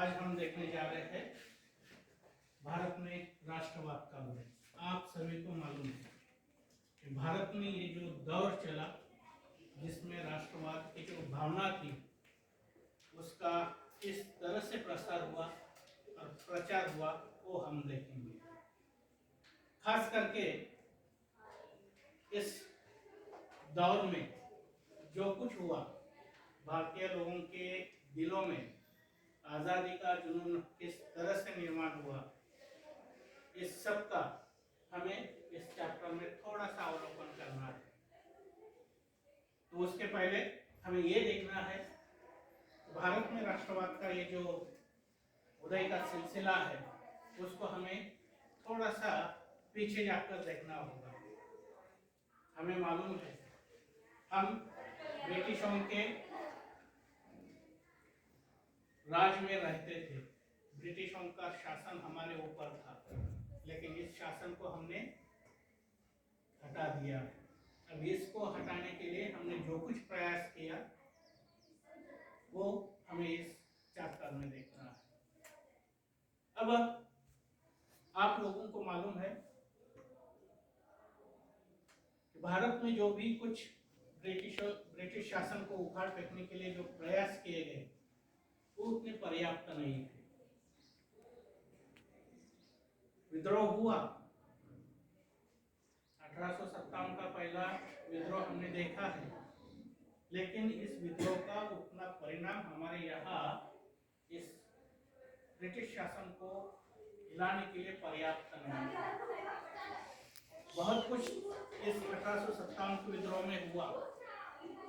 आज हम देखने जा रहे हैं भारत में राष्ट्रवाद का उदय। आप सभी को मालूम है कि भारत में ये जो दौर चला जिसमें राष्ट्रवाद की जो भावना थी उसका किस तरह से प्रसार हुआ और प्रचार हुआ वो हम देखेंगे। खास करके इस दौर में जो कुछ हुआ, भारतीय लोगों के दिलों में आज़ादी का जुनून किस तरह से निर्माण हुआ, इस सब का हमें इस चैप्टर में थोड़ा सा अवलोकन करना है। तो उसके पहले हमें ये देखना है भारत में राष्ट्रवाद का ये जो उदय का सिलसिला है उसको हमें थोड़ा सा पीछे जाकर देखना होगा। हमें मालूम है हम ब्रिटिशों के राज में रहते थे, ब्रिटिशों का शासन हमारे ऊपर था, लेकिन इस शासन को हमने हटा दिया। अब इसको हटाने के लिए हमने जो कुछ प्रयास किया वो हमें इस चैप्टर में देखना है। अब आप लोगों को मालूम है कि भारत में जो भी कुछ ब्रिटिश शासन को उखाड़ फेंकने के लिए जो प्रयास किए गए वो उतने पर्याप्त नहीं थे। विद्रोह हुआ, 1857 का पहला विद्रोह हमने देखा है, लेकिन इस विद्रोह का उतना परिणाम हमारे यहाँ इस ब्रिटिश शासन को हिलाने के लिए पर्याप्त नहीं है। बहुत कुछ इस 1857 के विद्रोह में हुआ,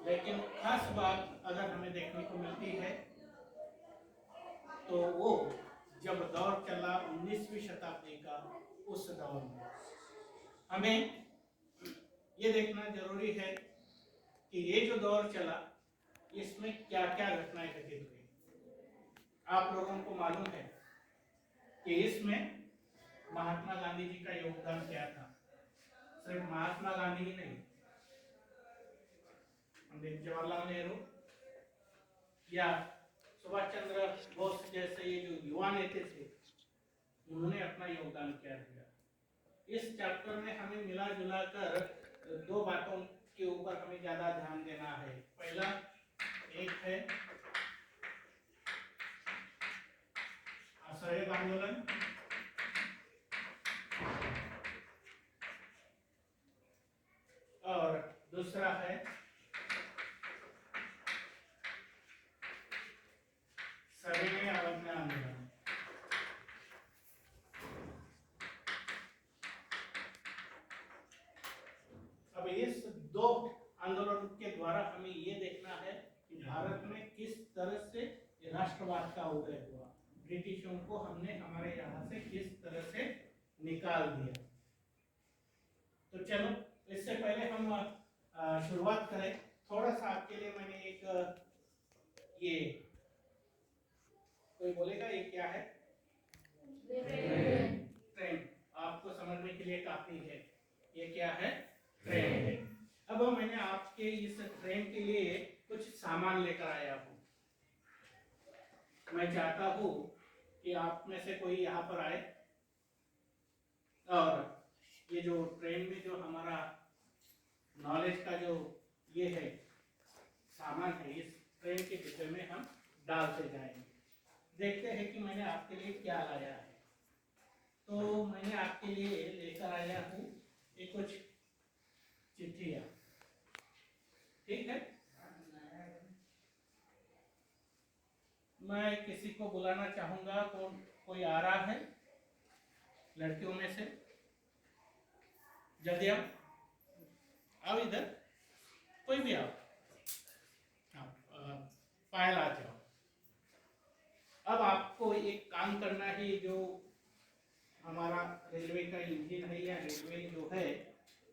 लेकिन खास बात अगर हमें देखने को मिलती है तो वो जब दौर चला 19वीं शताब्दी का, उस दौर में हमें ये देखना जरूरी है कि ये जो दौर चला इसमें क्या क्या घटनाएं घटित हुई। आप लोगों को मालूम है कि इसमें महात्मा गांधी जी का योगदान क्या था। सिर्फ महात्मा गांधी ही नहीं, पंडित जवाहरलाल नेहरू या सुभाष चंद्र बोस जैसे ये जो युवा नेता थे उन्होंने अपना योगदान क्या दिया। इस चैप्टर में हमें मिला जुला कर दो बातों के ऊपर हमें ज्यादा ध्यान देना है। पहला एक है असहयोग आंदोलन, और दूसरा है सविनय अवज्ञा आंदोलन। अब इस दो आंदोलन के द्वारा हमें ये देखना है कि भारत में किस तरह से राष्ट्रवाद का उदय हुआ, ब्रिटिशों को हमने हमारे यहाँ से किस तरह से निकाल दिया। तो चलो इससे पहले हम शुरुआत करें। थोड़ा सा आपके लिए मैंने एक ये कोई बोलेगा ये क्या है? ट्रेन। आपको समझने के लिए काफी है। ये क्या है? ट्रेन है। अब मैंने आपके इस ट्रेन के लिए कुछ सामान लेकर आया हूँ। मैं चाहता हूँ कि आप में से कोई यहाँ पर आए और ये जो ट्रेन में जो हमारा नॉलेज का जो ये है सामान है, इस ट्रेन के डिब्बे में हम डालते जाएंगे। देखते हैं कि मैंने आपके लिए क्या लाया है। तो मैंने आपके लिए लेकर आया हूँ ये कुछ चिट्ठियाँ, ठीक है? मैं किसी को बुलाना चाहूंगा। कोई आ रहा है लड़कियों में से? जल्दी आओ इधर, कोई भी आओ। पायल आ जाओ। अब आपको एक काम करना है, जो हमारा रेलवे का इंजन है या रेलवे जो है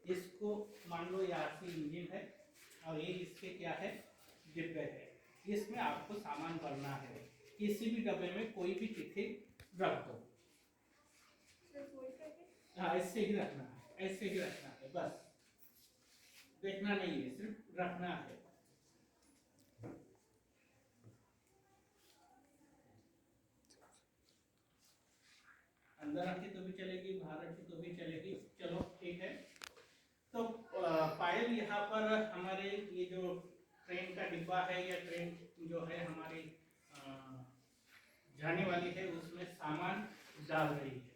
इसको मान लो यहाँ से इंजन है और ये इसके क्या है? डिब्बे है। इसमें आपको सामान भरना है। किसी भी डब्बे में कोई भी चिट्ठी रख दो। हाँ, ऐसे ही रखना है, ऐसे ही रखना है, बस देखना नहीं है, सिर्फ रखना है। अंदर रखी तो भी चलेगी, बाहर रखी तो भी चलेगी। चलो ठीक है। तो पायल यहाँ पर हमारे ये जो ट्रेन का डिब्बा है या ट्रेन जो है हमारी जाने वाली है उसमें सामान डाल रही है।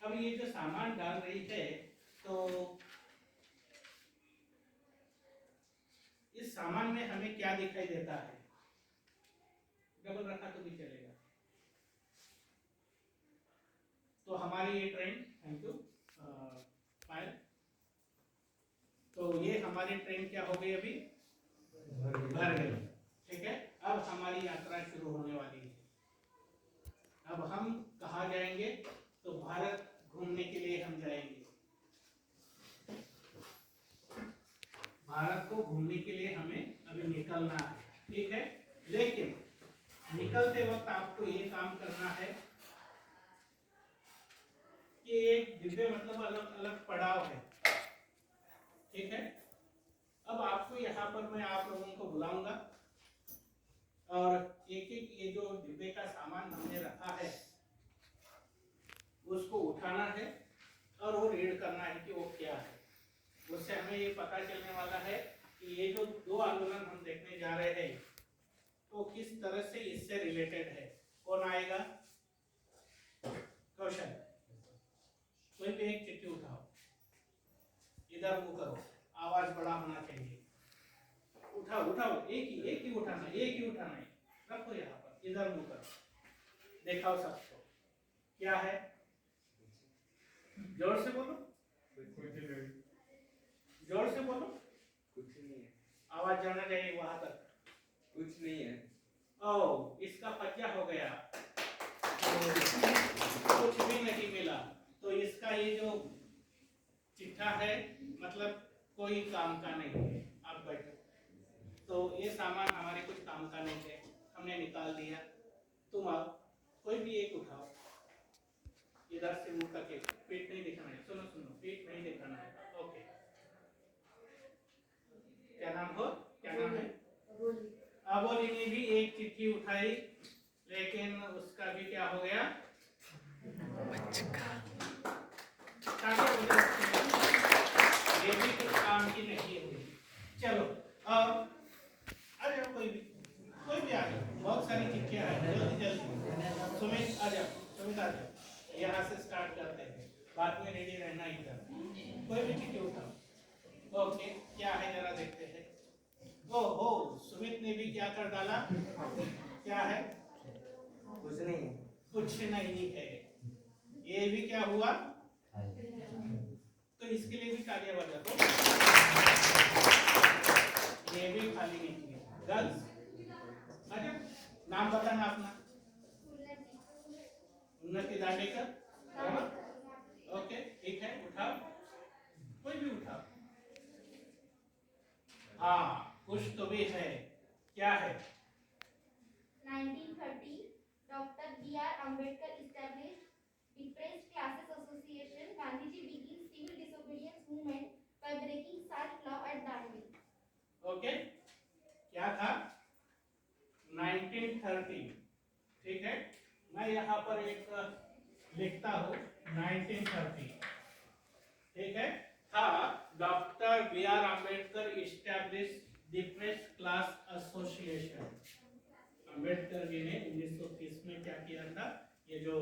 अब ये जो सामान डाल रही है तो इस सामान में हमें क्या दिखाई देता है? डबल रखा तो भी चलेगा। तो हमारी ये ट्रेन, थैंक यू पायल, तो ये हमारी ट्रेन क्या हो गई अभी? भर गई। ठीक है, अब हमारी यात्रा शुरू होने वाली है। अब हम कहाँ जाएंगे? तो भारत घूमने के लिए हम जाएंगे। भारत को घूमने के लिए हमें अभी निकलना है। ठीक है, लेकिन निकलते वक्त आपको ये काम करना है कि एक डिब्बे मतलब अलग अलग पड़ाव है। ठीक है, अब आपको यहाँ पर मैं आप लोगों को बुलाऊंगा और एक एक ये जो डिब्बे का सामान हमने रखा है उसको उठाना है और वो रीड करना है कि वो क्या है। उससे हमें ये पता चलने वाला है कि ये जो दो आंदोलन हम देखने जा रहे हैं तो किस तरह से इससे रिलेटेड है। कौन आएगा? कौशल, कोई भी एक चिट्ठी उठाओ, इधर मुंह करो, आवाज बड़ा होना चाहिए। उठाओ उठाओ, एक ही उठाना है। रखो यहाँ पर, इधर मुंह करो, दिखाओ सबको। क्या है? जोर से बोलो, जोर से बोलो। कुछ नहीं है। आवाज जाना चाहिए वहां तक। कुछ नहीं है। ओ, इसका पज्जा हो गया, तो कुछ भी नहीं मिला। तो इसका ये जो चिट्ठा है मतलब कोई काम का नहीं है। आप बैठो। तो ये सामान हमारे कुछ काम का नहीं है, हमने निकाल दिया। तुम आओ, कोई भी एक उठाओ, इधर से मुंह तक। पेट नहीं दिखाना है, सुनो सुनो, पेट नहीं दिखाना है। ओके, क्या नाम हो? क्या नाम है? अबोली ने भी एक चिट्ठी उठाई, लेकिन उसका भी क्या हो गया? ये भी कुछ काम की नहीं हुई। चलो अब आ जाओ, कोई भी आ जाओ। बहुत सारी चिट्ठियां हैं, जल्दी जल्दी। सुमित आ जाओ, सुमित आ जाओ। यहाँ से स्टार्ट करते हैं, बाद में रेडी रहना इधर। कोई भी चिट्ठी उठाओ। ओके, क्या है जरा देखते हैं। ओहो, सुमित ने भी क्या कर डाला? क्या है? कुछ नहीं है। कुछ नहीं है। ये भी क्या हुआ? तो इसके लिए भी तालियां बजा दो। ये भी खाली नहीं है। गर्ल्स, अच्छा नाम बताना अपना। उन्नति दांडेकर, बराबर। ओके ठीक है, उठाओ, कोई भी उठाओ। हाँ, कुछ तो भी है। क्या है? 1930, Dr. B.R. Ambedkar established Depressed Classes Association. Gandhiji begins civil disobedience movement by breaking salt law at Dandi. Okay, क्या था? 1930। ठीक है, मैं यहाँ पर एक लिखता हूँ 1930। ठीक है, था doctor B R Ambedkar establish depressed class association. Ambedkar ji ने 1930 में क्या किया था? ये जो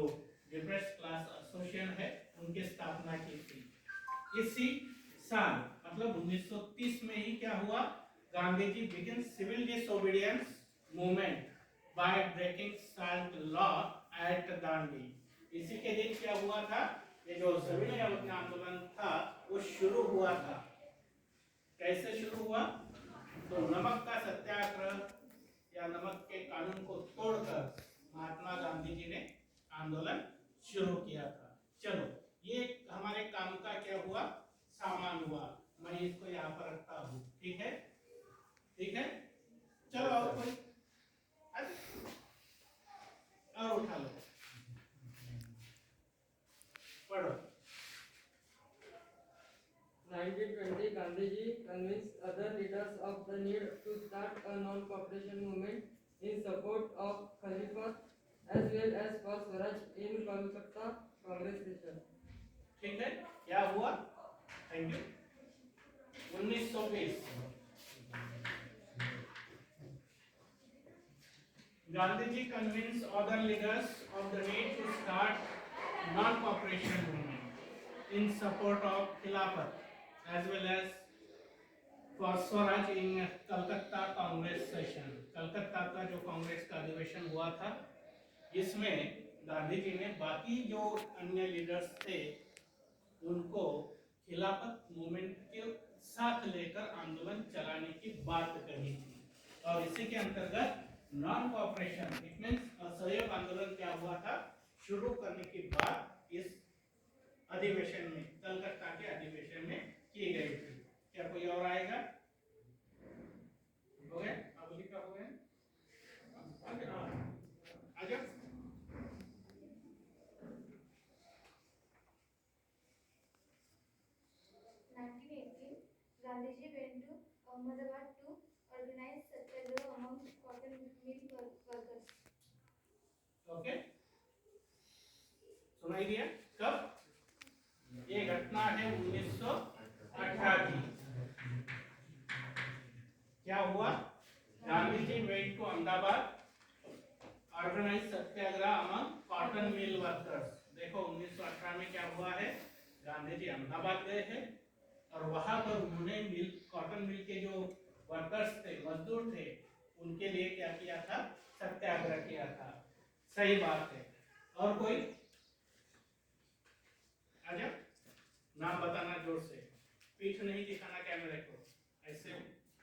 डिप्रेस्ड क्लास एसोसिएशन है उनकी स्थापना की थी। इसी साल मतलब 1930 में ही क्या हुआ? Gandhi ji begin civil disobedience movement by breaking salt law at Dandi. इसी के दिन क्या हुआ था? ये जो सविनय आंदोलन था वो शुरू हुआ था। कैसे शुरू हुआ? तो नमक का सत्याग्रह या नमक के कानून को तोड़कर महात्मा गांधी जी ने आंदोलन शुरू किया था। चलो, ये हमारे काम का क्या हुआ? सामान हुआ। मैं इसको यहाँ पर रखता हूँ। ठीक है, ठीक है। चलो और कोई और उठा लो, पढ़ो। 1920, Gandhiji convinced other leaders of the need to start a non-cooperation movement in support of Khalifat as well as for Swaraj in Kolkata Congress pressure. ठीक है, क्या हुआ? Thank you. 1920 Gandhiji convinced other leaders of the need to start non-cooperation movement in support of Khilafat as well as for Swaraj in Calcutta Congress session. Calcutta का जो कांग्रेस का अधिवेशन हुआ था, इसमें गांधी जी ने बाकी जो अन्य लीडर्स थे उनको खिलाफत मूवमेंट के साथ लेकर आंदोलन चलाने की बात कही थी। और इसी के अंतर्गत नॉन कोऑपरेशन इट मींस असहयोग आंदोलन क्या हुआ था, शुरू करने की बात इस अधिवेशन में, कलकत्ता के अधिवेशन में की गई थी। क्या कोई और आएगा? हो गया? अब लिखा हो गया? आ जाओ। Gandhiji went to Ahmedabad to organize satyagraha among cotton mill workers. Okay, सुनाई दिया? कब? ये घटना है 1918 की। क्या हुआ? Gandhi ji went to Ahmedabad organise satyagraha among cotton mill workers. देखो 1918 में क्या हुआ है, गांधी जी अहमदाबाद गए हैं और वहां पर उन्होंने मिल कॉटन मिल के जो वर्कर्स थे, मजदूर थे, उनके लिए क्या किया था? सत्याग्रह किया था। सही बात है। और कोई? आजा, नाम बताना जोर से, पीठ नहीं दिखाना कैमरे को, ऐसे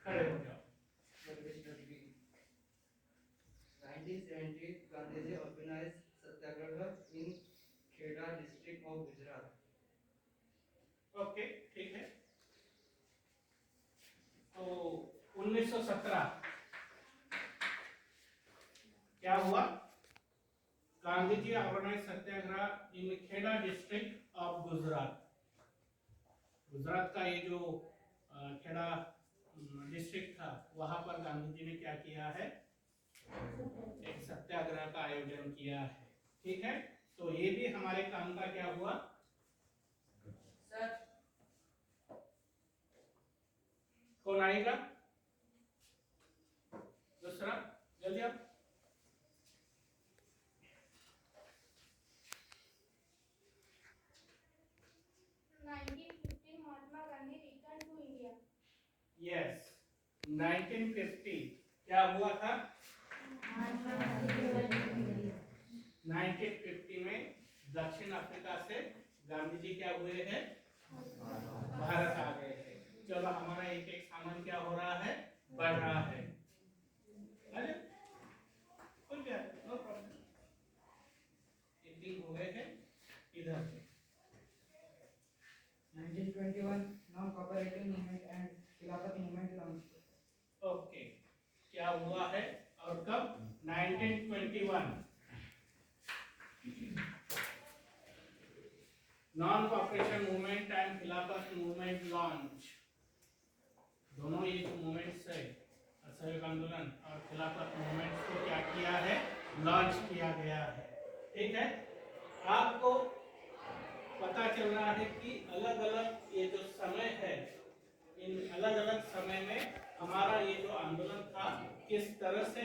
खड़े हो जाओ। 1970 Gandhiji organized satyagraha in Kheda district of Gujarat. Okay, ठीक है। तो 1917 क्या हुआ? Gandhi ji organise satyagraha in Kheda district of Gujarat. Gujarat का ये जो खेड़ा डिस्ट्रिक्ट था, वहां पर गांधी जी ने क्या किया है? एक सत्याग्रह का आयोजन किया है। ठीक है, तो ये भी हमारे काम का क्या हुआ? सर, कौन आएगा? दूसरा, जल्दी आप। 1915 Mahatma Gandhi returned to India. Yes, 1950 क्या हुआ था? 1950 में दक्षिण अफ्रीका से गांधी जी क्या हुए हैं? भारत आ गए हैं। चलो, हमारा एक एक सामान क्या हो रहा है? बढ़ रहा है। अरे कोई भी नो प्रॉब्लम, इतनी हो गए हैं इधर से। 1921 non-cooperative movement and Khilafat movement launched. Okay, क्या हुआ है और कब? 1921 नॉन कॉपरेशन मूवमेंट एंड खिलाफत मूवमेंट लॉन्च। दोनों ये जो मूवमेंट्स है, असहयोग आंदोलन और खिलाफत मूवमेंट्स को क्या किया है? लॉन्च किया गया है। ठीक है, आपको पता चल रहा है कि अलग अलग ये जो समय है, इन अलग अलग समय में हमारा ये जो आंदोलन था किस तरह से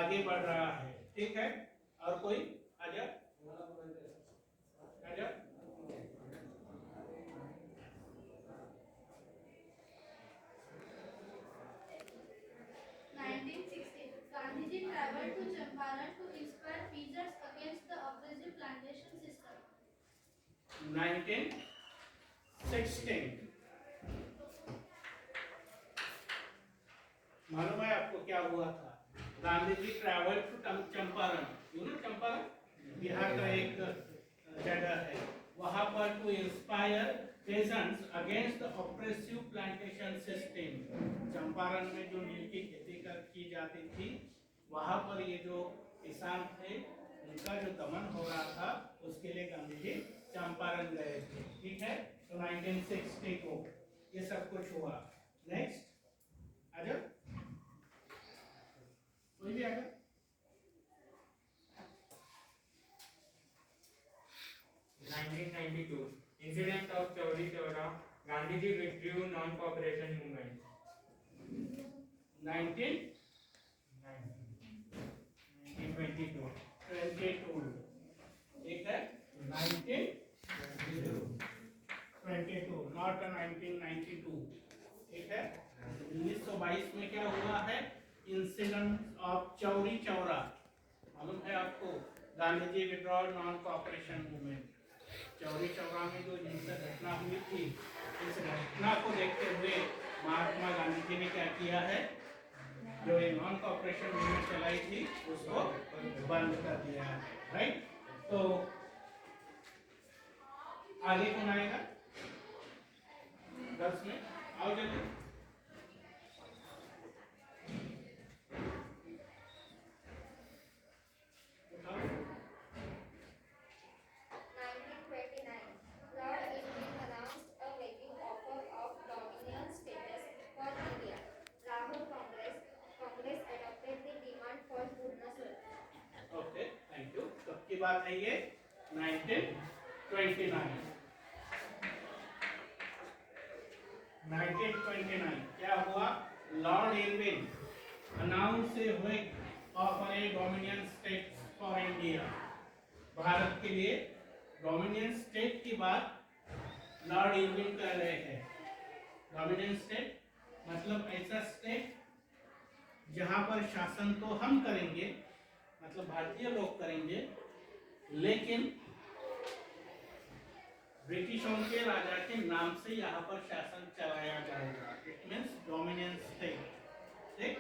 आगे बढ़ रहा है। ठीक है, और कोई? आजा आजा। 1960 Gandhiji traveled to Champaran to inspire peasants against the oppressive plantation system. 1916 मालूम है आपको क्या हुआ था? Gandhi ji travel to Champaran, you know Champaran Bihar का एक जगह है, वहां पर to inspire peasants against the oppressive plantation system. Champaran में जो नील की खेती की जाती थी, वहां पर ये जो किसान थे उनका जो दमन हो रहा था, उसके लिए गांधी जी चंपारण गए थे। ठीक है, तो 1960 को ये सब कुछ हुआ। नेक्स्ट आ जाओ, कोई भी आएगा? 1922 incident of Chauri Chaura, Gandhiji withdrew non-cooperation movement. 1922 ठीक है 1922 नॉट 1992 ठीक है 1922 में क्या हुआ है इंसिडेंट ऑफ चौरी चौरा मालूम है आपको Gandhi ji withdrawal non cooperation movement Chauri Chaura में जो हिंसक घटना हुई थी इस घटना को देखते हुए महात्मा गांधी जी ने क्या किया है जो ये नॉन कॉपरेशन मूवमेंट चलाई थी उसको बंद कर दिया है राइट तो आगे कौन आएगा 10 में आओ जल्दी उठाओ 1929, Lord Irwin announced a waiting offer of dominion status for India. Lahore Congress adopted the demand for Purna Swaraj. Okay thank you कब की बात है ये 1929 क्या हुआ Lord Irwin announce A wake of A dominion state for India Bharat के लिए dominion state की बात लॉर्ड इरविन कर रहे हैं डोमिनियन स्टेट मतलब ऐसा स्टेट जहां पर शासन तो हम करेंगे मतलब भारतीय लोग करेंगे लेकिन ब्रिटिशों के राजा के नाम से यहाँ पर शासन चलाया जाएगा इट मीन्स डोमिनियन स्टेट ठीक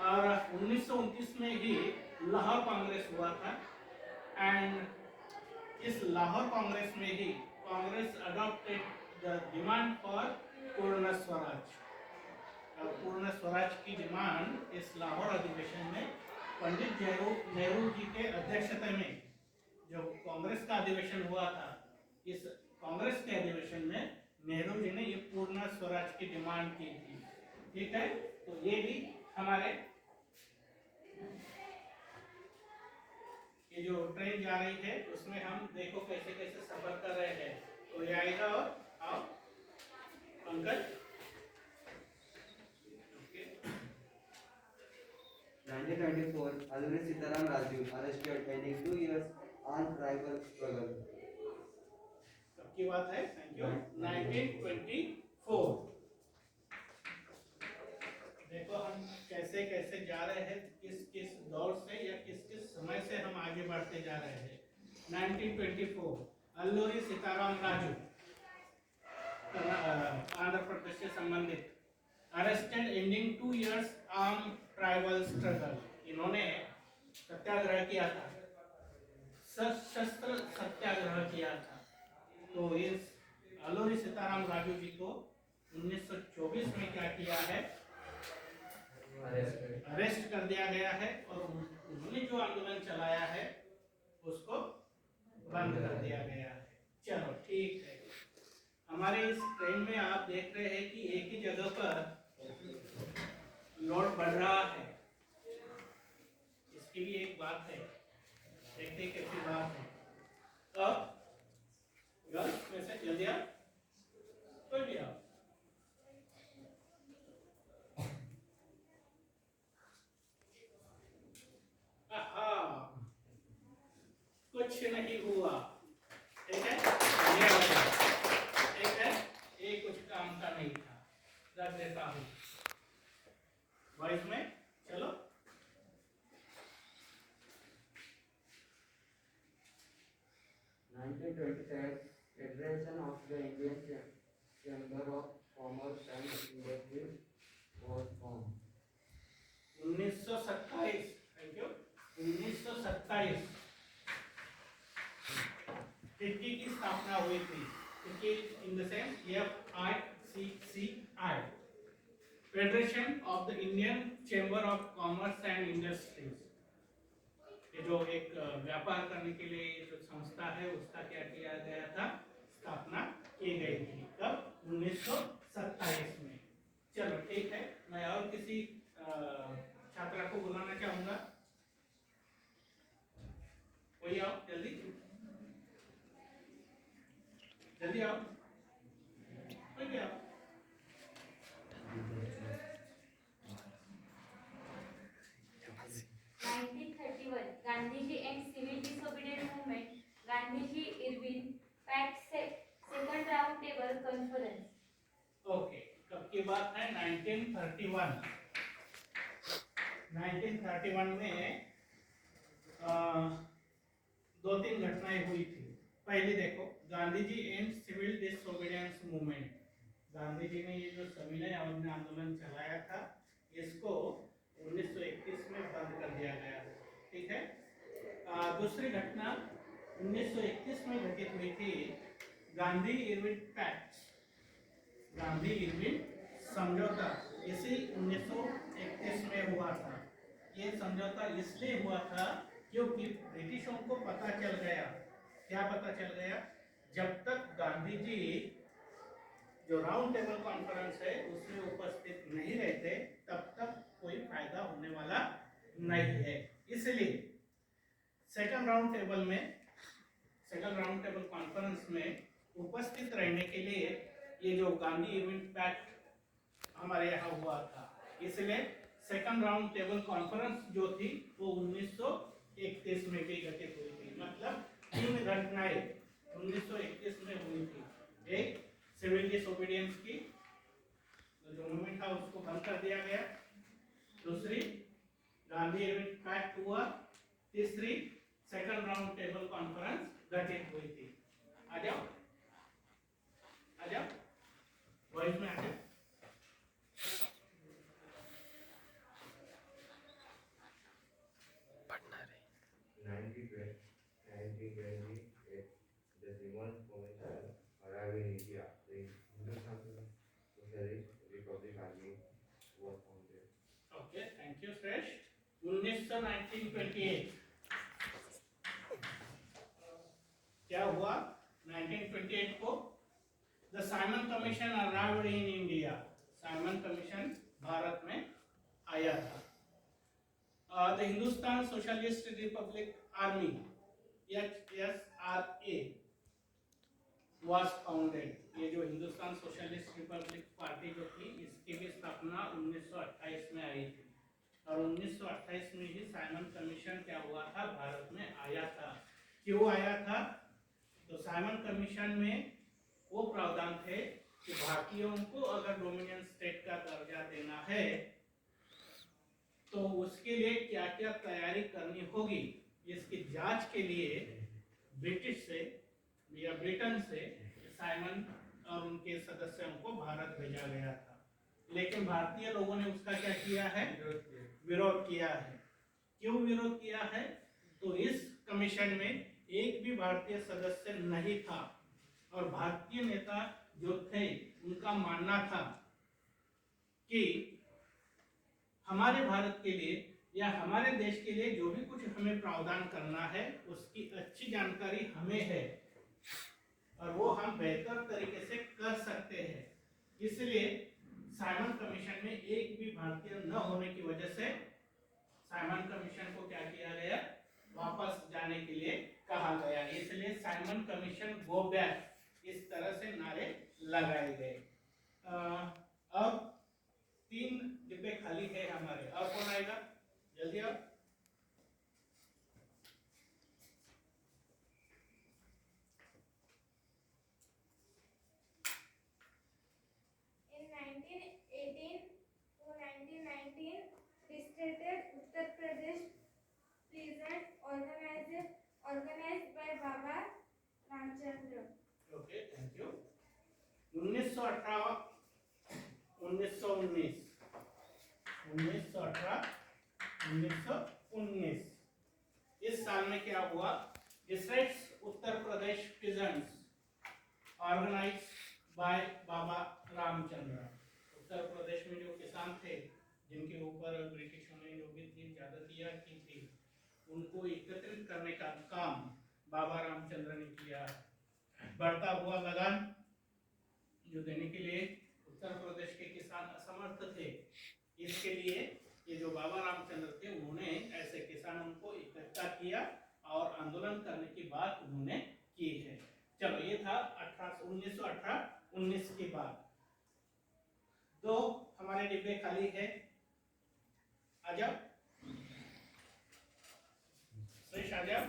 और 1929 में ही लाहौर कांग्रेस हुआ था एंड इस लाहौर कांग्रेस में ही Congress adopted the demand for Purna Swaraj पूर्ण स्वराज की डिमांड इस लाहौर अधिवेशन में पंडित नेहरू जी के अध्यक्षता में जो कांग्रेस का अधिवेशन हुआ था इस कांग्रेस के अधिवेशन में नेहरू जी ने ये पूर्ण स्वराज की डिमांड की थी ठीक है तो ये भी हमारे ये जो ट्रेन जा रही है उसमें हम देखो कैसे कैसे सफर कर रहे हैं तो ये आएगा और आओ Pankaj 1924, Alluri Sitaram Raju arrested pending 2 years on tribal struggle. कब की बात है थैंक यू 1924 देखो हम कैसे कैसे जा रहे हैं किस किस दौर से या किस किस समय से हम आगे बढ़ते जा रहे हैं 1924 अल्लूरी सीताराम राजू आंध्र प्रदेश से संबंधित arrested ending 2 years arm tribal struggle इन्होंने सत्याग्रह किया था सशस्त्र सत्याग्रह किया था तो इस अल्लूरी सीताराम राजू जी को 1924 में क्या किया है अरेस्ट कर दिया गया है और उन्होंने जो आंदोलन चलाया है उसको बंद कर दिया गया है चलो ठीक है हमारे इस ट्रेन में आप देख रहे हैं कि एक ही जगह पर लोड बढ़ रहा है इसकी भी एक बात है देखते कैसी बात है अब गर्ल्स में से जल्दी आप कोई भी आप कुछ नहीं हुआ ठीक है ये हो गया ठीक है ये कुछ काम का नहीं था रख देता हूँ वॉइस में चलो 1927, Federation of the Indian Chamber of Commerce and Industry was formed. 1927 thank you 1927 FICCI की स्थापना हुई थी FICCI in the sense FICCI federation of the Indian chamber of commerce and industries ये जो एक व्यापार करने के लिए जो संस्था है उसका क्या किया गया था स्थापना की गई थी कब 1927 में चलो ठीक है मैं और किसी छात्रा को बुलाना चाहूंगा कोई आओ जल्दी जल्दी आओ, कोई भी आओ। 1931 Gandhiji and Civil Disobedience Movement. Gandhiji Irwin Pact Second Round Table Conference. Okay, कब की बात है? 1931। 1931 में दो तीन घटनाएं हुई थी। पहले देखो, Gandhi ji end civil disobedience movement. Gandhi ji ने ये जो सविनय आंदोलन चलाया था, इसको 1931 में बंद कर दिया गया। ठीक है। दूसरी घटना 1931 में घटित हुई थी, Gandhi Irwin pact, Gandhi Irwin समझौता। इसी 1931 में हुआ था। ये समझौता इसलिए हुआ था क्योंकि ब्रिटिशों को पता चल गया, क्या पता चल गया, जब तक गांधी जी जो राउंड टेबल कॉन्फ्रेंस है उसमें उपस्थित नहीं रहते, तब तक कोई फायदा होने वाला नहीं है। इसलिए सेकंड राउंड टेबल कॉन्फ्रेंस में उपस्थित रहने के लिए ये जो गांधी इरविन पैक्ट हमारे यहाँ हुआ था, इसलिए सेकंड राउंड टेबल कॉन्फ्रेंस जो थी वो 1931 में भी घटित हुई थी। मतलब तीन घटनाएं 1931 में हुई थी। एक सिविल डिसोबीडियंस की जो मूवमेंट था उसको बंद कर दिया गया, दूसरी गांधी इरविन पैक्ट हुआ, तीसरी सेकंड राउंड टेबल कॉन्फ्रेंस घटित हुई थी। आ जाओ वॉइस में आ जाओ। 1928, the Demon Commission arrived in India. The Hindustan Socialist Republic Army was founded. Okay, thank you Suresh. 1928 क्या हुआ? 1928 को the Simon commission arrived in India. Simon commission Bharat में आया था। The Hindustan socialist Republic army HSRA was founded। ये जो Hindustan socialist Republic party जो थी, इसकी भी स्थापना 1928 में आई थी और 1928 में ही साइमन कमीशन क्या हुआ था? भारत में आया था। क्यों आया था? तो साइमन कमीशन में वो प्रावधान थे कि भारतीयों को अगर डोमिनियन स्टेट का दर्जा देना है तो उसके लिए क्या क्या तैयारी करनी होगी, इसकी जांच के लिए ब्रिटिश से या ब्रिटेन से साइमन और उनके सदस्यों को भारत भेजा गया था। लेकिन भारतीय लोगों ने उसका क्या किया है? विरोध किया है। क्यों विरोध किया है? तो इस कमीशन में एक भी भारतीय सदस्य नहीं था और भारतीय नेता जो थे उनका मानना था कि हमारे भारत के लिए या हमारे देश के लिए जो भी कुछ हमें प्रावधान करना है उसकी अच्छी जानकारी हमें है और वो हम बेहतर तरीके से कर सकते हैं। इसलिए साइमन कमीशन में एक भी भारतीय न होने की वजह से साइमन कमीशन को क्या किया गया? वापस जाने के लिए कहा गया। इसलिए साइमन कमीशन गो बैक, इस तरह से नारे लगाए गए। अब 3 डिब्बे खाली है हमारे। अब कौन आएगा? जल्दी आओ। In 1918 to 1919, distributed Uttar Pradesh present organized by Baba Ramchandra. Okay, thank you. 1918 1919 1919 इस साल में क्या हुआ? District Uttar Pradesh presents organise by बाबा रामचंद्र। उत्तर प्रदेश में जो किसान थे जिनके ऊपर ब्रिटिशों ने जो भी थी ज्यादतियां की थी, उनको एकत्रित करने का काम बाबा रामचंद्र ने किया। बढ़ता हुआ लगान जो देने के लिए उत्तर प्रदेश के किसान असमर्थ थे, इसके लिए ये जो बाबा रामचंद्र थे उन्होंने ऐसे किसानों को इकट्ठा किया और आंदोलन करने की बात उन्होंने की है। चलो, ये था 18 1918-19 के बाद। दो हमारे डिब्बे खाली है, आ जाओ सुरेश, आ जाओ।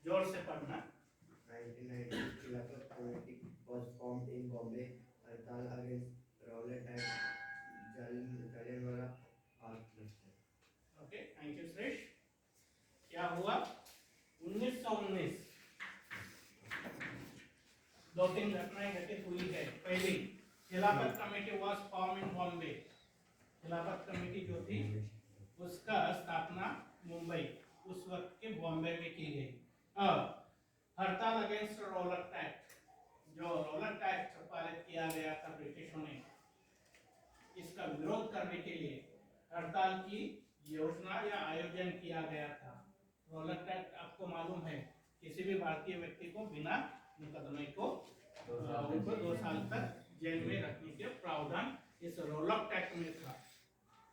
जोर से पढ़ना। 1990 Khilafat Committee was formed in Bombay. हड़ताल against Rowlatt Act, Jallianwala Bagh massacre. Okay, thank you Suresh. क्या हुआ? 1919 दो तीन घटनाएं घटित हुई है। पहली, खिलाफत committee was form in Bombay. खिलाफत कमेटी जो थी उसका स्थापना मुंबई उस वक्त के बॉम्बे में की गई। अब हड़ताल अगेंस्ट रॉलेट एक्ट, जो रॉलेट एक्ट पारित किया गया था ब्रिटिशों ने, इसका विरोध करने के लिए हड़ताल की योजना या आयोजन किया गया था। रॉलेट एक्ट आपको मालूम है, किसी भी भारतीय व्यक्ति को बिना मुकदमे को उनको 2 साल तक जेल में रखने के प्रावधान इस रॉलेट एक्ट में था।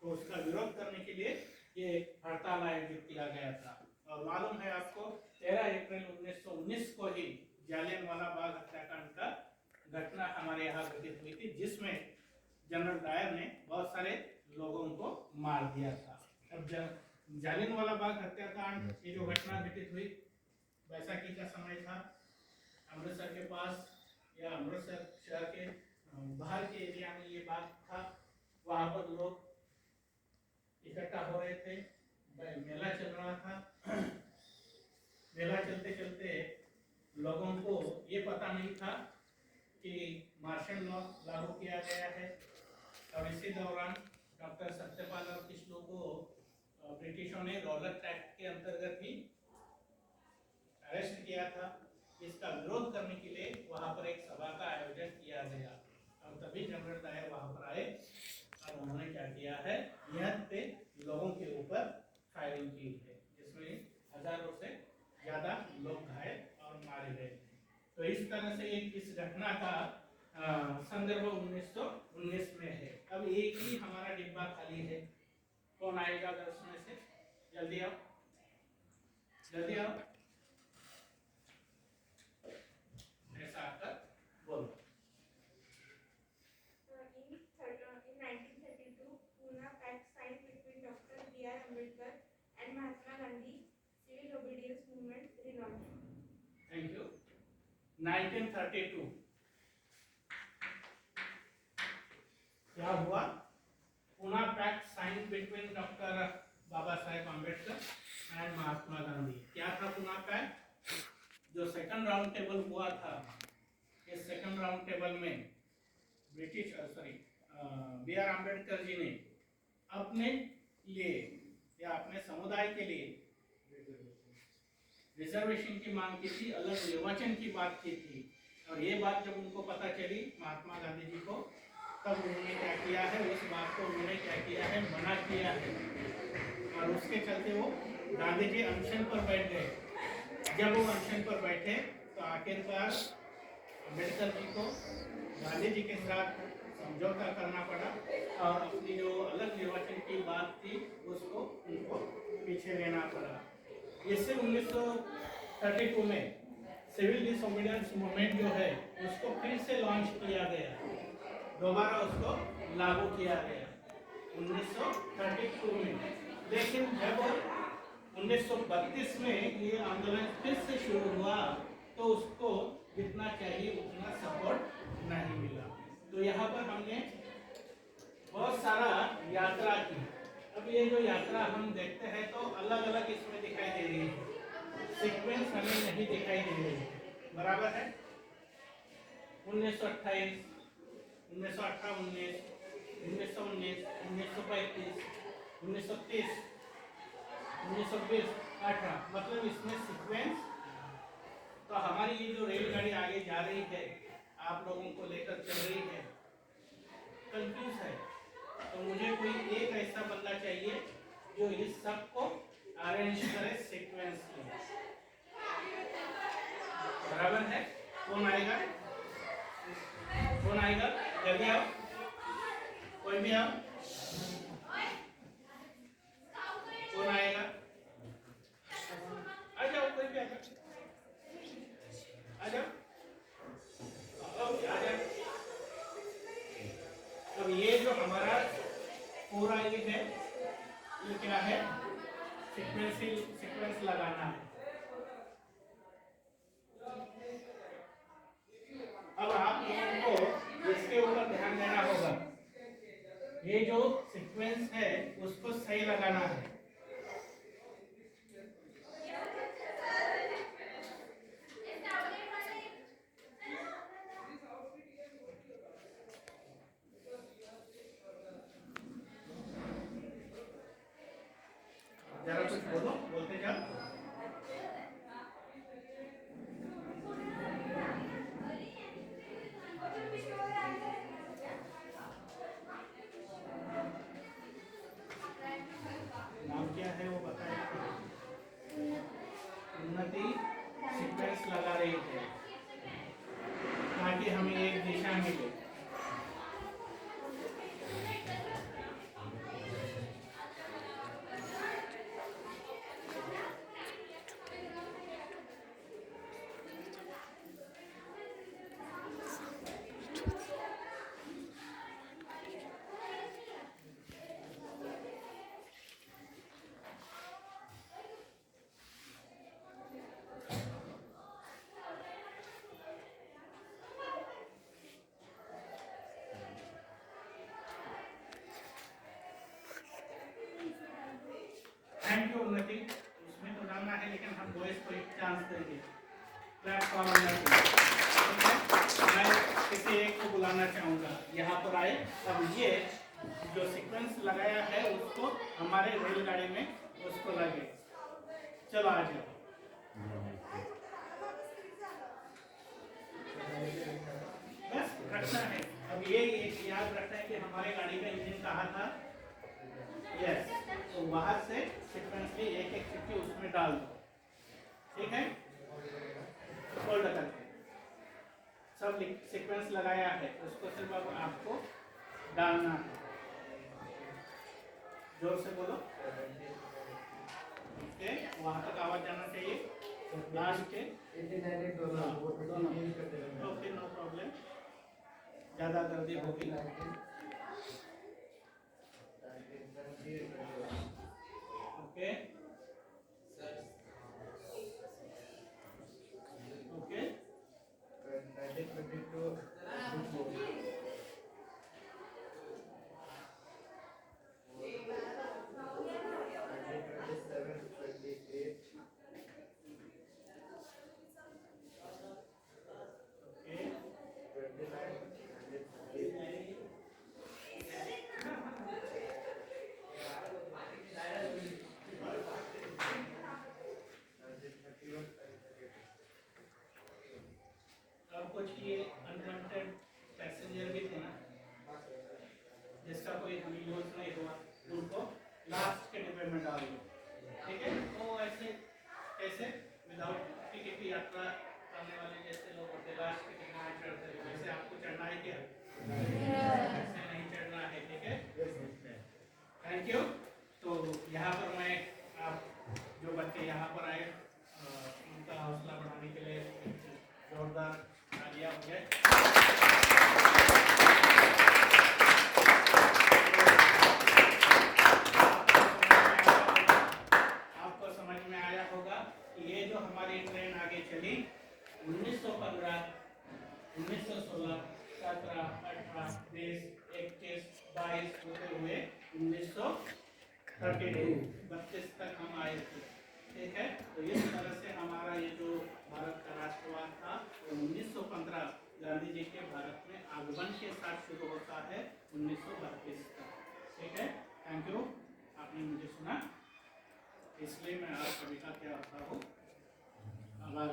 तो उसका विरोध करने के लिए ये हड़ताल आयोजित किया गया था। और मालूम है आपको 13 अप्रैल 1919 को ही जालियनवाला बाग हत्याकांड का घटना हमारे यहाँ घटित हुई थी, जिसमें जनरल डायर ने बहुत सारे लोगों को मार दिया था। अब जालियनवाला बाग हत्याकांड ये जो घटना घटित हुई, बैसाखी का समय था, अमृतसर के पास या अमृतसर शहर के बाहर के एरिया में ये बात था। वहाँ पर लोग इकट्ठा हो रहे थे, मेला चल रहा था। मेला चलते चलते लोगों को ये पता नहीं था कि मार्शल लॉ लागू किया गया है। और इसी दौरान डॉक्टर सत्यपाल और किशलो को ब्रिटिशों ने रॉलेट एक्ट के अंतर्गत ही अरेस्ट किया था। इसका विरोध करने के लिए वहाँ पर एक सभा का आयोजन किया गया और तभी जनरल डायर वहाँ पर आए और उन्होंने क्या किया है, निहत्थे पे लोगों के ऊपर फायरिंग की है, जिसमें हजारों से ज्यादा लोग घायल और मारे गए थे। तो इस तरह से इस घटना का संदर्भ 1919 में है। अब एक ही हमारा डिब्बा खाली है, कौन आएगा 10 में से? जल्दी आओ, जल्दी आओ, ऐसा आकर बोलो। In 1932, Pune Pact signed between Dr. B.R. Ambedkar and Mahatma Gandhi. Civil obedience movement relaunched. Thank you. 1932 क्या हुआ? Poona pact sign between doctor Baba Saheb Ambedkar and Mahatma Gandhi. क्या था पूना पैक्ट? जो सेकंड राउंड टेबल हुआ था, इस सेकंड राउंड टेबल में बी आर अम्बेडकर जी ने अपने लिए या अपने समुदाय के लिए रिजर्वेशन की मांग की थी, अलग निर्वाचन की बात की थी। और ये बात जब उनको पता चली महात्मा गांधी जी को, तब उन्होंने क्या किया है, उस बात को उन्होंने क्या किया है, मना किया है। और उसके चलते वो गांधी जी अनशन पर बैठ गए। जब वो अनशन पर बैठे तो आखिरकार अम्बेडकर जी को गांधी जी के साथ समझौता करना पड़ा और अपनी जो अलग निर्वाचन की बात थी उसको उनको पीछे लेना पड़ा। इससे 1932 में सिविल डिसोबीडियंस मूवमेंट जो है उसको फिर से लॉन्च किया गया, दोबारा उसको लागू किया गया 1932 में। लेकिन जब 1932 में ये आंदोलन फिर से शुरू हुआ तो उसको जितना चाहिए उतना सपोर्ट नहीं मिला। तो यहाँ पर हमने बहुत सारा यात्रा की। अब ये जो यात्रा हम देखते हैं तो अलग अलग इसमें दिखाई दे रही है, सीक्वेंस हमें नहीं दिखाई दे रही है, बराबर है। 1928, 1918, 1919, 1935, 1930, 1920, 18, मतलब इसमें सीक्वेंस। तो हमारी ये जो रेलगाड़ी आगे जा रही है, आप लोगों को लेकर चल रही है, कंफ्यूज है, तो मुझे कोई एक ऐसा बंदा चाहिए जो इस सब को अरेंज करे सीक्वेंस में, बराबर है। कौन आएगा, कौन आएगा? जल्दी आओ, कोई भी आओ। सीक्वेंस है उसको सही लगाना है। जरा कुछ बोलो, बोलते जाओ। नाम क्या है वो बताइए। उन्नति सीक्वेंस लगा रही है ताकि हमें एक दिशा मिले। थैंक यू उन्नति, उसमें तो जानना है लेकिन हम वॉइस को एक चांस देंगे। प्लेटफॉर्म मैं किसी एक को बुलाना चाहूँगा, यहाँ पर आए। अब ये जो सीक्वेंस लगाया है उसको हमारे रेलगाड़ी में उसको लगे। चलो आ जाओ। बस रखना है। अब ये एक याद रखना है कि हमारे गाड़ी का इंजन कहाँ था। यस, तो वहां से सीक्वेंस में एक एक चिट्ठी उसमें डाल दो, ठीक है। फोल्ड करके सब सीक्वेंस लगाया है उसको सिर्फ अब आपको डालना है। जोर से बोलो, ओके। वहां तक आवाज जाना चाहिए लास्ट के। ओके, नो प्रॉब्लम, ज्यादा जल्दी होगी। ओके ओके, अब कुछ ये अनवांटेड पैसेंजर भी थे ना जिसका कोई हमें यूज नहीं हुआ, उनको लास्ट के डिब्बे में डाल दो, ठीक है। तो ऐसे कैसे विदाउट टिकट की यात्रा करने वाले जैसे लोग होते लास्ट के डिब्बे में चढ़ते हैं, वैसे आपको चढ़ना है क्या? ऐसे नहीं चढ़ना है, ठीक है। Thank you. तो यहाँ पर मैं आप जो बच्चे यहाँ पर आए उनका हौसला बढ़ाने के लिए जोरदार तालियां हो जाए। आपको समझ में आया होगा कि ये जो हमारी ट्रेन आगे चली 1915, 1916, 17, 18, 20, 21, 22 होते हुए 1932 तक हम आए थे, ठीक है। तो इस तरह से हमारा ये जो भारत का राष्ट्रवाद था वो 1915 गांधी जी के भारत में आगमन के साथ शुरू होता है 1932 तक, ठीक है। थैंक यू, आपने मुझे सुना, इसलिए मैं आप सभी का क्या होता हूँ आभार।